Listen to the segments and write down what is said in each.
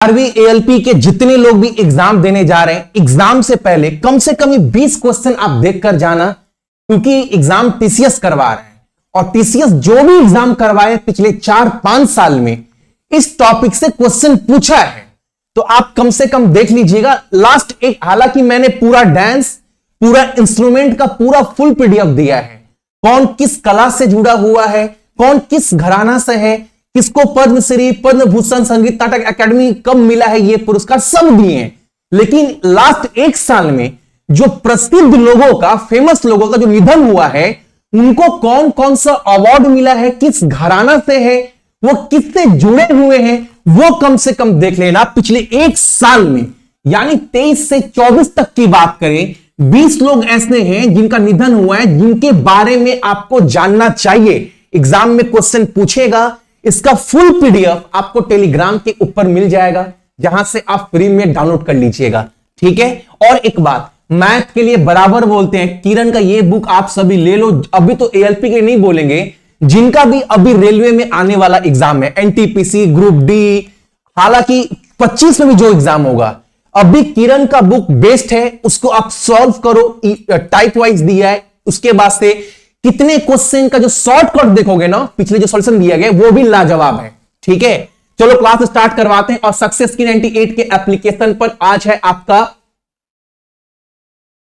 12वीं एएलपी के जितने लोग भी एग्जाम देने जा रहे हैं, एग्जाम से पहले कम से कम 20 क्वेश्चन आप देखकर जाना, क्योंकि एग्जाम टीसीएस करवा रहे हैं और टीसीएस जो भी एग्जाम करवाए पिछले 4-5 साल में इस टॉपिक से क्वेश्चन पूछा है, तो आप कम से कम देख लीजिएगा लास्ट एक। हालांकि मैंने पूरा डांस, पूरा इंस्ट्रूमेंट का पूरा फुल पीडीएफ दिया है, कौन किस कला से जुड़ा हुआ है, कौन किस घराना से है, किसको पद्मश्री, पद्म भूषण, संगीत नाटक अकेडमी कब मिला है, ये पुरस्कार सब दिए हैं। लेकिन लास्ट एक साल में जो प्रसिद्ध लोगों का, फेमस लोगों का जो निधन हुआ है, उनको कौन कौन सा अवार्ड मिला है, किस घराना से है, वो किससे जुड़े हुए हैं, वो कम से कम देख लेना। पिछले एक साल में यानी 23 से 24 तक की बात करें, 20 लोग ऐसे हैं जिनका निधन हुआ है, जिनके बारे में आपको जानना चाहिए। एग्जाम में क्वेश्चन पूछेगा, इसका फुल पीडीएफ आपको टेलीग्राम के ऊपर मिल जाएगा, जहां से आप फ्री में डाउनलोड कर लीजिएगा, ठीक है। और एक बात, मैथ के लिए बराबर बोलते हैं, किरण का ये बुक आप सभी ले लो। अभी तो एएलपी के नहीं बोलेंगे, जिनका भी अभी रेलवे में आने वाला एग्जाम है, एनटीपीसी, ग्रुप डी, हालांकि 25 में भी जो एग्जाम होगा, अभी किरण का बुक बेस्ट है, उसको आप सॉल्व करो, टाइप वाइज दिया है। उसके बाद से कितने क्वेश्चन का जो शॉर्टकट देखोगे ना, पिछले जो सॉल्यूशन दिया गया वो भी लाजवाब है, ठीक है। चलो क्लास स्टार्ट करवाते हैं। और सक्सेस की 98 के एप्लीकेशन पर आज है आपका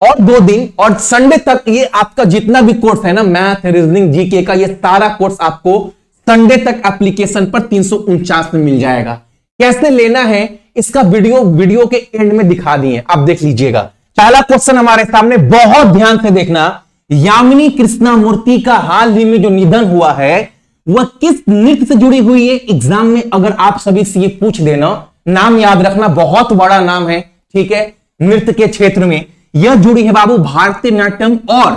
और 2 दिन, और संडे तक ये आपका जितना भी कोर्स है ना, मैथ, रीजनिंग, जीके का, ये सारा कोर्स आपको संडे तक एप्लीकेशन पर 349 में मिल जाएगा। कैसे लेना है इसका वीडियो के एंड में दिखा दिए, आप देख लीजिएगा। पहला क्वेश्चन हमारे सामने, बहुत ध्यान से देखना। यामिनी कृष्णामूर्ति का हाल ही में जो निधन हुआ है, वह किस नृत्य से जुड़ी हुई है? एग्जाम में अगर आप सभी से ये पूछ देना, नाम याद रखना, बहुत बड़ा नाम है, ठीक है। नृत्य के क्षेत्र में यह जुड़ी है बाबू भारतीय नाट्यम और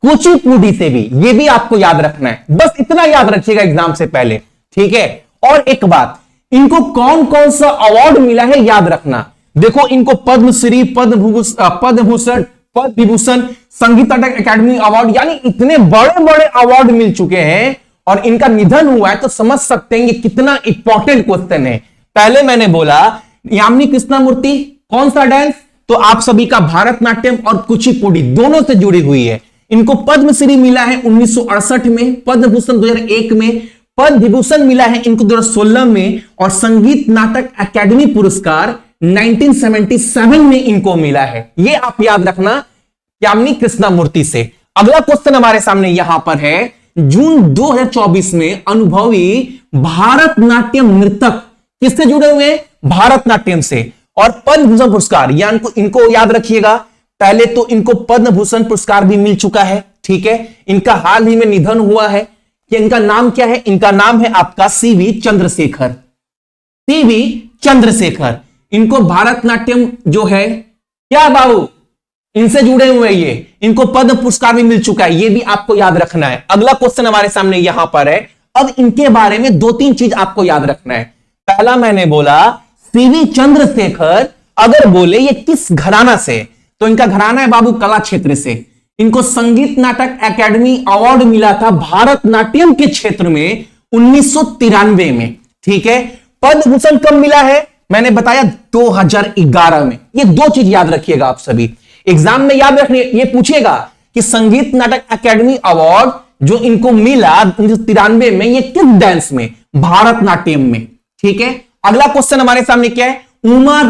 कुचिपुड़ी से भी, ये भी आपको याद रखना है, बस इतना याद रखिएगा एग्जाम से पहले, ठीक है। और एक बात, इनको कौन कौन सा अवार्ड मिला है याद रखना। देखो, इनको पद्मश्री, पद्म विभूषण, संगीत नाटक अकेडमी अवार्ड, यानी इतने बड़े बड़े अवार्ड मिल चुके हैं, और इनका निधन हुआ है, तो समझ सकते हैं ये कितना इंपॉर्टेंट क्वेश्चन है। पहले मैंने बोला यामिनी कृष्णामूर्ति कौन सा डांस, तो आप सभी का भारतनाट्यम और कुचिपुड़ी दोनों से जुड़ी हुई है। इनको पद्मश्री मिला है 1968 में, पद्म भूषण 2001 में, पद्म विभूषण मिला है इनको 2016 में, और संगीत नाटक अकेडमी पुरस्कार 1977 में इनको मिला है। ये आप याद रखना यामिनी कृष्णामूर्ति से। अगला क्वेश्चन हमारे सामने यहां पर है, जून 2024 में अनुभवी भारतनाट्यम नृतक किससे जुड़े हुए हैं? भारतनाट्यम से। और पद्म भूषण पुरस्कार, यानी इनको याद रखिएगा, पहले तो इनको पद्म भूषण पुरस्कार भी मिल चुका है, ठीक है। इनका हाल ही में निधन हुआ है। कि इनका नाम क्या है? इनका नाम है आपका सीवी चंद्रशेखर, सीवी चंद्रशेखर। इनको भारतनाट्यम जो है क्या बाबू, इनसे जुड़े हुए ये, इनको पद्म पुरस्कार भी मिल चुका है, ये भी आपको याद रखना है। अगला क्वेश्चन हमारे सामने यहां पर है। अब इनके बारे में 2-3 चीज आपको याद रखना है। पहला मैंने बोला सीवी चंद्रशेखर, अगर बोले ये किस घराना से, तो इनका घराना है बाबू कला क्षेत्र से। इनको संगीत नाटक अकेडमी अवार्ड मिला था भारतनाट्यम के क्षेत्र में 1993 में, ठीक है। पद्म भूषण कब मिला है? मैंने बताया 2011 में। ये 2 चीज याद रखिएगा आप सभी, एग्जाम में याद रखने, ये पूछेगा कि संगीत नाटक अकेडमी अवार्ड जो इनको मिला 1993 में, ये किस डांस में? भारतनाट्यम में, ठीक है। अगला क्वेश्चन हमारे सामने क्या है? उमा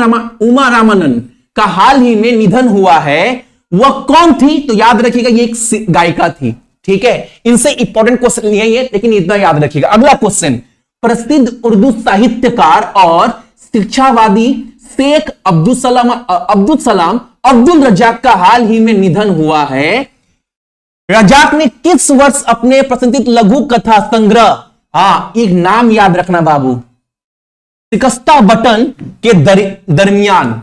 रामानन का हाल ही में निधन हुआ है, वह कौन थी? तो याद रखिएगा ये एक गायिका थी, ठीक है। इनसे इंपॉर्टेंट क्वेश्चन नहीं है ये, लेकिन इतना याद रखिएगा। अगला क्वेश्चन, प्रसिद्ध उर्दू साहित्यकार और शिक्षावादी शेख अब्दुल सलाम अब्दुल रजाक का हाल ही में निधन हुआ है। रजाक ने किस वर्ष अपने प्रसिद्ध लघु कथा संग्रह, एक नाम याद रखना बाबू, शिकस्ता बटन के दरमियान,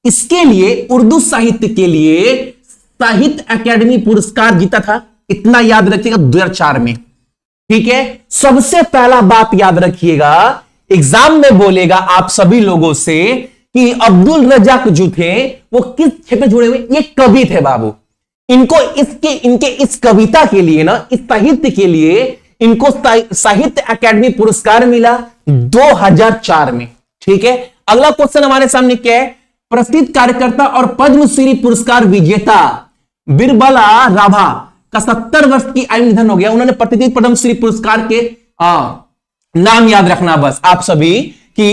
इसके लिए उर्दू साहित्य के लिए साहित्य अकेडमी पुरस्कार जीता था, इतना याद रखिएगा, 2004 में, ठीक है। सबसे पहला बात याद रखिएगा, एग्जाम में बोलेगा आप सभी लोगों से कि अब्दुल रजाक जो थे वो किस क्षेत्र जुड़े हुए? ये कवि थे बाबू। इनको इनके इस कविता के लिए ना, इस साहित्य के लिए इनको साहित्य अकेडमी पुरस्कार मिला 2004 में, ठीक है, अगला क्वेश्चन हमारे सामने क्या है? प्रसिद्ध कार्यकर्ता और पद्मश्री पुरस्कार विजेता बिरबला राभा का 70 वर्ष की आयु निधन हो गया। उन्होंने प्रतिष्ठित पद्मश्री पुरस्कार के नाम याद रखना बस आप सभी कि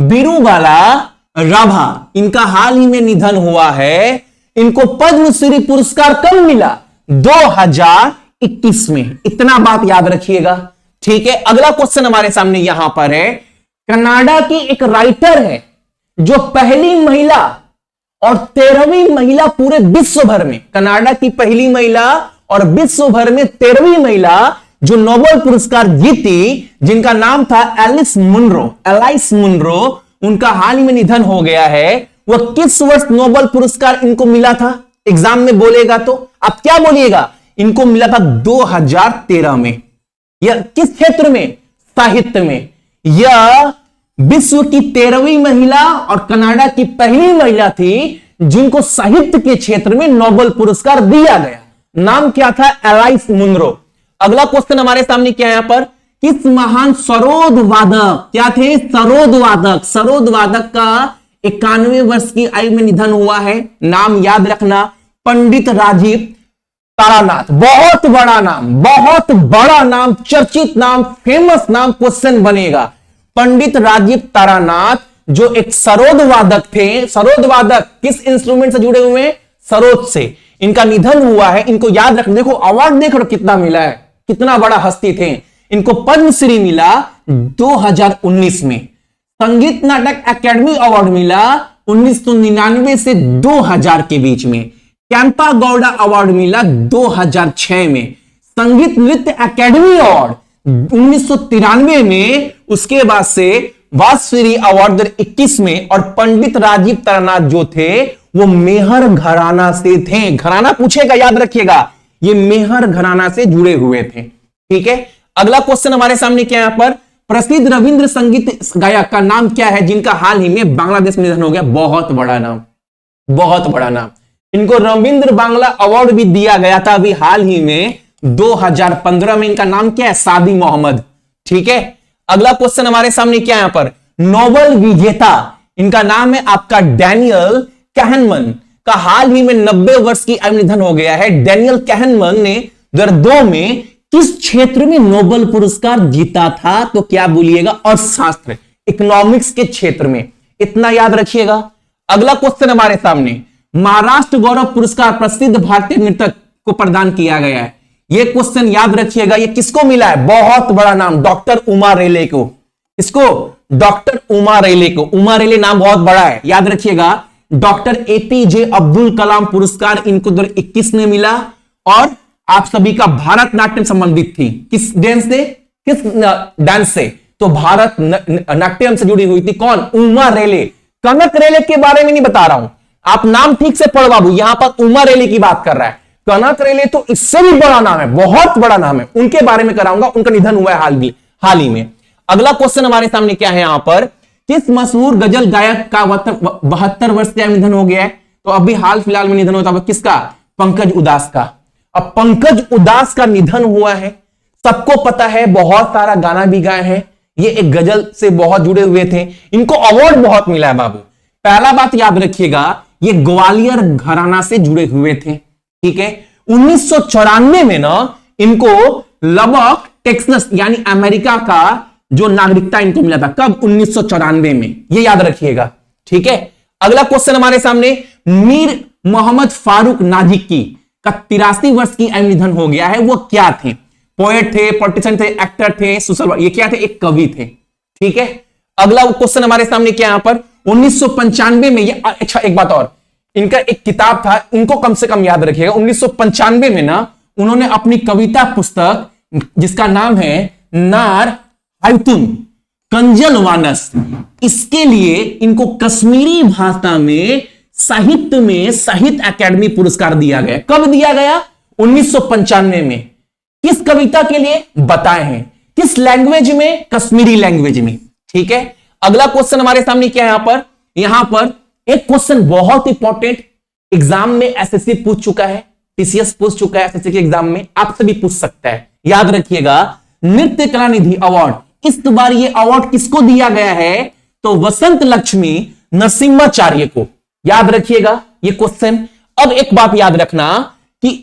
बिरुबाला राभा, इनका हाल ही में निधन हुआ है। इनको पद्मश्री पुरस्कार कब मिला? 2021 में। इतना बात याद रखिएगा, ठीक है। अगला क्वेश्चन हमारे सामने यहां पर है, कनाडा की एक राइटर है जो पहली महिला और 13वीं महिला पूरे विश्व भर में, कनाडा की पहली महिला और विश्व भर में 13वीं महिला जो नोबेल पुरस्कार जीती, जिनका नाम था एलिस मुनरो, उनका हाल ही में निधन हो गया है। वह किस वर्ष नोबेल पुरस्कार इनको मिला था? एग्जाम में बोलेगा तो आप क्या बोलिएगा? इनको मिला था 2013 में। यह किस क्षेत्र में? साहित्य में। यह विश्व की 13वीं महिला और कनाडा की पहली महिला थी जिनको साहित्य के क्षेत्र में नोबेल पुरस्कार दिया गया। नाम क्या था? Alice Munro. अगला क्वेश्चन हमारे सामने क्या है यहां पर? किस महान सरोद वादक, क्या थे? सरोद वादक का 91 वर्ष की आयु में निधन हुआ है। नाम याद रखना, पंडित राजीव तारानाथ। बहुत बड़ा नाम, चर्चित नाम, फेमस नाम, क्वेश्चन बनेगा। पंडित राजीव तारानाथ जो एक सरोद वादक थे। सरोद वादक किस इंस्ट्रूमेंट से जुड़े हुए हैं? सरोद से। इनका निधन हुआ है, इनको याद रखना। देखो अवार्ड देख लो कितना मिला है, कितना बड़ा हस्ती थे। इनको पद्मश्री मिला 2019 में। संगीत नाटक अकेडमी अवार्ड मिला 1999 से 2000 के बीच में। कैंपा गौड़ा अवार्ड मिला 2006 में। संगीत नृत्य अकेडमी अवार्ड 1993 में। उसके बाद से वाजपेयी अवार्ड 2021 में। और पंडित राजीव तारानाथ जो थे वो मेहर घराना से थे। घराना पूछेगा, याद रखिएगा, ये मेहर घराना से जुड़े हुए थे, ठीक है। अगला क्वेश्चन हमारे सामने क्या है यहां पर? प्रसिद्ध रविंद्र संगीत गायक का नाम क्या है जिनका हाल ही में बांग्लादेश में निधन हो गया? बहुत बड़ा नाम। इनको रविंद्र बांग्ला अवार्ड भी दिया गया था अभी हाल ही में 2015 में। इनका नाम क्या है? सादी मोहम्मद, ठीक है। अगला क्वेश्चन हमारे सामने क्या है यहां पर? नोबेल विजेता, इनका नाम है आपका डैनियल कहनमन का हाल ही में 90 वर्ष की आयु निधन हो गया है। डैनियल कहनमन ने 2002 में किस क्षेत्र में नोबेल पुरस्कार जीता था? तो क्या बोलिएगा? अर्थशास्त्र, इकोनॉमिक्स के क्षेत्र में। इतना याद रखिएगा। अगला क्वेश्चन हमारे सामने, महाराष्ट्र गौरव पुरस्कार प्रसिद्ध भारतीय नृतक को प्रदान किया गया है। यह क्वेश्चन याद रखिएगा, यह किसको मिला है? बहुत बड़ा नाम, डॉक्टर उमा रेले को। इसको डॉक्टर उमा रेले को। उमा रेले नाम बहुत बड़ा है, याद रखिएगा। डॉक्टर एपीजे अब्दुल कलाम पुरस्कार इनको 2021 में मिला। और आप सभी का भारतनाट्यम संबंधित थी। किस डांस से? किस डांस से? तो भारत नाट्यम से जुड़ी हुई थी। कौन? उमा रेले। कनक रेले के बारे में नहीं बता रहा हूं, आप नाम ठीक से पढ़ बाबू। यहां पर उमा रेले की बात कर रहा है। कनक रेले तो इससे भी बड़ा नाम है, बहुत बड़ा नाम है, उनके बारे में कराऊंगा। उनका निधन हुआ है हाल ही में। अगला क्वेश्चन हमारे सामने क्या है यहां पर? किस मशहूर गजल गायक का 72 वर्ष का निधन हो गया है? तो अभी हाल फिलहाल में निधन होता है किसका? पंकज उदास का। अब पंकज उदास का निधन हुआ है, सबको पता है, बहुत सारा गाना भी गाए हैं। ये एक गजल से बहुत जुड़े हुए थे, इनको अवार्ड बहुत मिला है बाबू। पहला बात याद रखिएगा, ये ग्वालियर घराना से जुड़े हुए थे, ठीक है। 1994 में ना इनको लबक टेक्सास यानी अमेरिका का जो नागरिकता इनको मिला था। कब? 1994 में, ये याद रखिएगा, ठीक है। अगला क्वेश्चन हमारे सामने, मीर मोहम्मद फारूक नाजिकी का 83 वर्ष की आयु निधन हो गया है। वो क्या थे? पोएट थे, पॉलिटिशियन थे, एक्टर थे, सोशल, ये क्या थे? एक कवि थे, ठीक है। अगला क्वेश्चन हमारे सामने क्या यहां पर? 1995 में ये, अच्छा एक बात और, इनका एक किताब था, इनको कम से कम याद रखिएगा। 1995 में ना उन्होंने अपनी कविता पुस्तक जिसका नाम है नार हाइतुन कंजल वानस, इसके लिए इनको कश्मीरी भाषा में साहित्य अकादमी पुरस्कार दिया गया। कब दिया गया? 1995 में। किस कविता के लिए? बताए हैं। किस लैंग्वेज में? कश्मीरी लैंग्वेज में, ठीक है। अगला क्वेश्चन हमारे सामने क्या है यहां पर एक क्वेश्चन बहुत इंपॉर्टेंट, एग्जाम में एसएससी पूछ चुका है, टीसीएस पूछ चुका है, एसएससी के एग्जाम में आपसे भी पूछ सकता है। याद रखिएगा, नृत्य कला निधि अवार्ड, इस बार ये अवार्ड किसको दिया गया है? तो वसंत लक्ष्मी नरसिम्हाचार्य को। याद रखिएगा ये क्वेश्चन। अब एक बात याद रखना कि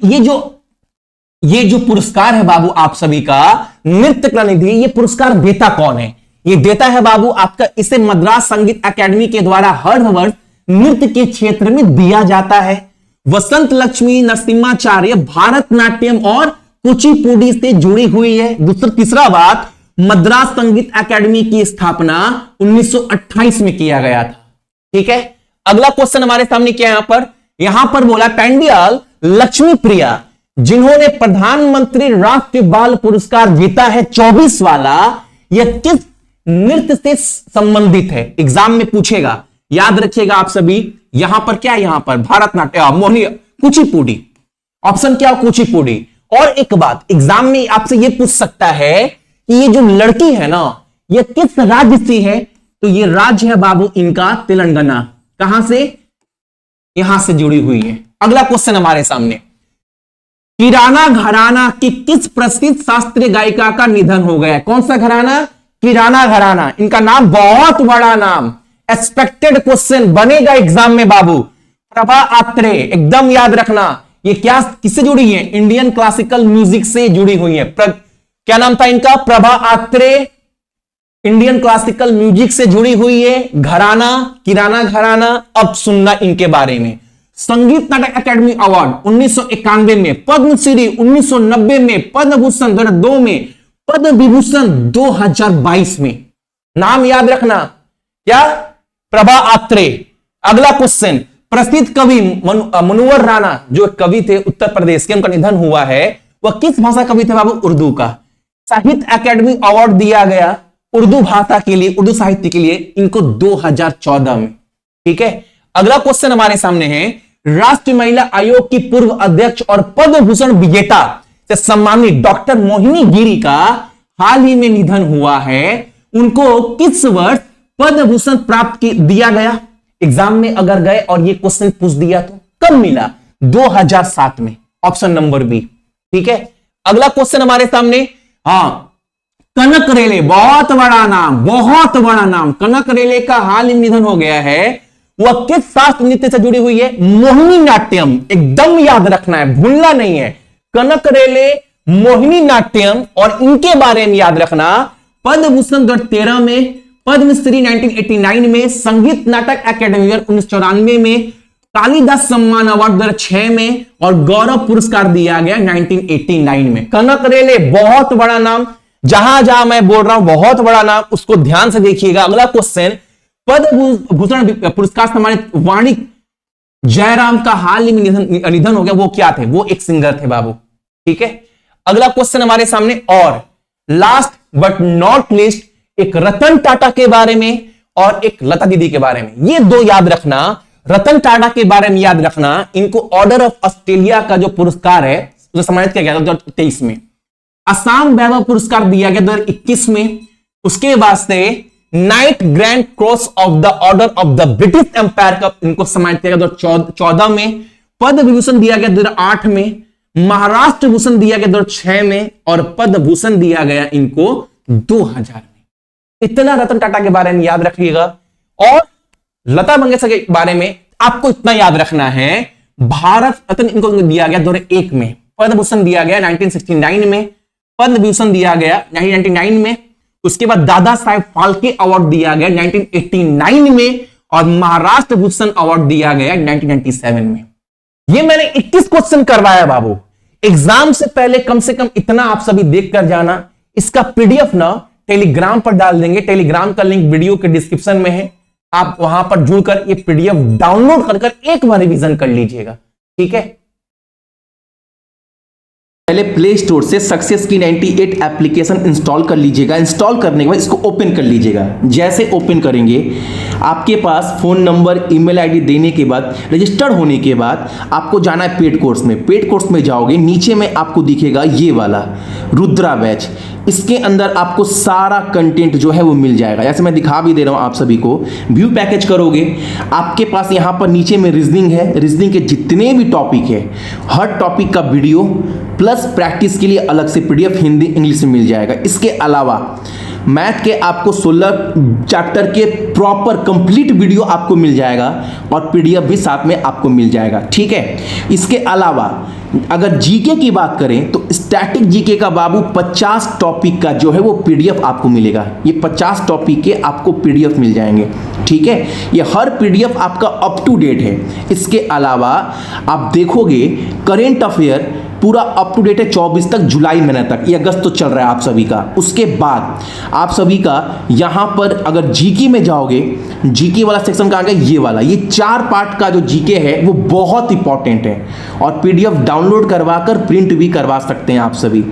ये जो पुरस्कार है बाबू आप सभी का, नृत्य कला निधि, ये पुरस्कार देता कौन है? ये देता है बाबू आपका, इसे मद्रास संगीत अकेडमी के द्वारा हर वर्ष नृत्य के क्षेत्र में दिया जाता है। वसंत लक्ष्मी नरसिम्हाचार्य भारतनाट्यम और कुचिपुड़ी से जुड़ी हुई है। तीसरा बात, मद्रास संगीत अकेडमी की स्थापना 1928 में किया गया था। ठीक है, अगला क्वेश्चन हमारे सामने क्या है यहां पर बोला पेंडियाल लक्ष्मी प्रिया जिन्होंने प्रधानमंत्री राष्ट्रीय बाल पुरस्कार जीता है 24 वाला, यह किस नृत्य से संबंधित है? एग्जाम में पूछेगा, याद रखिएगा आप सभी। यहां पर क्या है, यहां पर भारतनाट्यम, मोहिनी, कुचिपुड़ी। ऑप्शन क्या हो? कुचिपुड़ी। और एक बात एग्जाम में आपसे यह पूछ सकता है कि ये जो लड़की है ना, यह किस राज्य से है? तो ये राज्य है बाबू इनका तेलंगाना। कहां से? यहां से जुड़ी हुई है। अगला क्वेश्चन हमारे सामने, किराना घराना की किस प्रसिद्ध शास्त्रीय गायिका का निधन हो गया? कौन सा घराना? किराना घराना। इनका नाम बहुत बड़ा नाम, एक्सपेक्टेड क्वेश्चन बनेगा एग्जाम में बाबू। प्रभा आत्रे, एकदम याद रखना। ये क्या किससे जुड़ी है? इंडियन क्लासिकल म्यूजिक से जुड़ी हुई है। क्या नाम था इनका? Prabha Atre, Indian classical music से जुड़ी हुई है। घराना, किराना घराना। अब सुनना इनके बारे में। संगीत नाटक अकेडमी अवार्ड 1991 में, पद्मश्री 1990 में, पद्म भूषण 2002 में, पद्म विभूषण 2022 में। नाम याद रखना क्या? प्रभा आत्रे। अगला क्वेश्चन, प्रसिद्ध कवि मुनव्वर राणा जो कवि थे उत्तर प्रदेश के, उनका निधन हुआ है, वह किस भाषा कवि थे बाबू? उर्दू का। साहित्य अकेडमी अवार्ड दिया गया उर्दू भाषा के लिए, उर्दू साहित्य के लिए इनको 2014 में। ठीक है, अगला क्वेश्चन हमारे सामने है, राष्ट्रीय महिला आयोग की पूर्व अध्यक्ष और पद्म भूषण विजेता से सम्मानित डॉक्टर मोहिनी गिरी का हाल ही में निधन हुआ है। उनको किस वर्ष पद्म भूषण प्राप्त दिया गया? एग्जाम में अगर गए और ये क्वेश्चन पूछ दिया तो कब मिला? 2007 में। Option number B. ठीक है, अगला क्वेश्चन हमारे सामने, कनक रेले, बहुत बड़ा नाम, बहुत बड़ा नाम। कनक रेले का हाल ही निधन हो गया है। वह किस शास्त्र नृत्य से जुड़ी हुई है? मोहिनी नाट्यम। एकदम याद रखना है, भूलना नहीं है। कनक रेले, मोहिनी नाट्यम। और इनके बारे में याद रखना, पद्म भूषण 2013 में, पद्मश्री 1989 में, संगीत नाटक अकेडमी 1994 में, कालिदास सम्मान अवार्ड 2006 में और गौरव पुरस्कार दिया गया 1989 में। कनक रेले बहुत बड़ा नाम, जहां जहां मैं बोल रहा हूं बहुत बड़ा नाम, उसको ध्यान से देखिएगा। अगला क्वेश्चन, पद्म भूषण पुरस्कार सम्मानित वाणी जयराम का हाल ही में निधन हो गया, वो क्या थे? वो एक सिंगर थे बाबू। ठीक है, अगला क्वेश्चन हमारे सामने, और लास्ट बट नॉट लिस्ट, एक रतन टाटा के बारे में और एक लता दीदी के बारे में। ये दो याद रखना। रतन टाटा के बारे में याद रखना, इनको ऑर्डर ऑफ ऑस्ट्रेलिया का जो पुरस्कार है जो सम्मानित किया गया 2023 में। असम वैभव पुरस्कार दिया गया 2021 में। उसके बाद से knight grand cross of the order of the British Empire का इनको सम्मानित किया गया 2014 में। पद्म विभूषण दिया गया 2008 में, महाराष्ट्र भूषण दिया गया 2006 में और पद्म भूषण दिया गया इनको 2000 में। इतना रतन टाटा के बारे में याद रखिएगा। और लता मंगेशकर के बारे में आपको इतना याद रखना है, भारत रत्न इनको दिया गया 2001 में, पद्म भूषण दिया गया 1969 में, पद्म भूषण दिया गया 1999 में। उसके बाद दादा साहेब फाल्के अवार्ड दिया गया 1989 में और महाराष्ट्र भूषण अवार्ड दिया गया 1997 में। ये मैंने 21 क्वेश्चन करवाया बाबू। एग्जाम से पहले कम से कम इतना आप सभी देख कर जाना। इसका पीडीएफ ना टेलीग्राम पर डाल देंगे, टेलीग्राम का लिंक वीडियो के डिस्क्रिप्शन में है, आप वहां पर जुड़कर ये पीडीएफ डाउनलोड कर एक बार रिवीजन कर लीजिएगा। ठीक है, पहले प्ले स्टोर से सक्सेस की 98 एप्लीकेशन इंस्टॉल कर लीजिएगा। इंस्टॉल करने के बाद इसको ओपन कर लीजिएगा। जैसे ओपन करेंगे आपके पास फ़ोन नंबर, ईमेल आईडी देने के बाद, रजिस्टर्ड होने के बाद आपको जाना है पेड कोर्स में। पेड कोर्स में जाओगे, नीचे में आपको दिखेगा ये वाला रुद्रा बैच। इसके अंदर आपको सारा कंटेंट जो है वो मिल जाएगा। जैसे मैं दिखा भी दे रहा हूँ आप सभी को। व्यू पैकेज करोगे, आपके पास यहाँ पर नीचे में रीजनिंग है। रीजनिंग के जितने भी टॉपिक है, हर टॉपिक का वीडियो प्लस प्रैक्टिस के लिए अलग से पीडीएफ हिंदी इंग्लिश में मिल जाएगा। इसके अलावा मैथ के आपको 16 चैप्टर के प्रॉपर कंप्लीट वीडियो आपको मिल जाएगा और पीडीएफ भी साथ में आपको मिल जाएगा, ठीक है। इसके अलावा अगर जीके की बात करें तो स्टैटिक जीके का बाबू 50 टॉपिक का जो है वो पीडीएफ आपको मिलेगा। ये 50 टॉपिक के आपको पीडीएफ मिल जाएंगे, ठीक है। ये हर पीडीएफ आपका अप टू डेट है। इसके अलावा आप देखोगे करेंट अफेयर पूरा अप टू डेट है 24 तक, जुलाई महीने तक, ये अगस्त तो चल रहा है आप सभी का। उसके बाद आप सभी का यहाँ पर अगर जीके में जाओगे, जीके वाला सेक्शन कहाँ गया, ये वाला, ये 4 पार्ट का जो जीके है वो बहुत इंपॉर्टेंट है और पीडीएफ डाउनलोड करवा कर प्रिंट भी करवा सकते हैं आप सभी।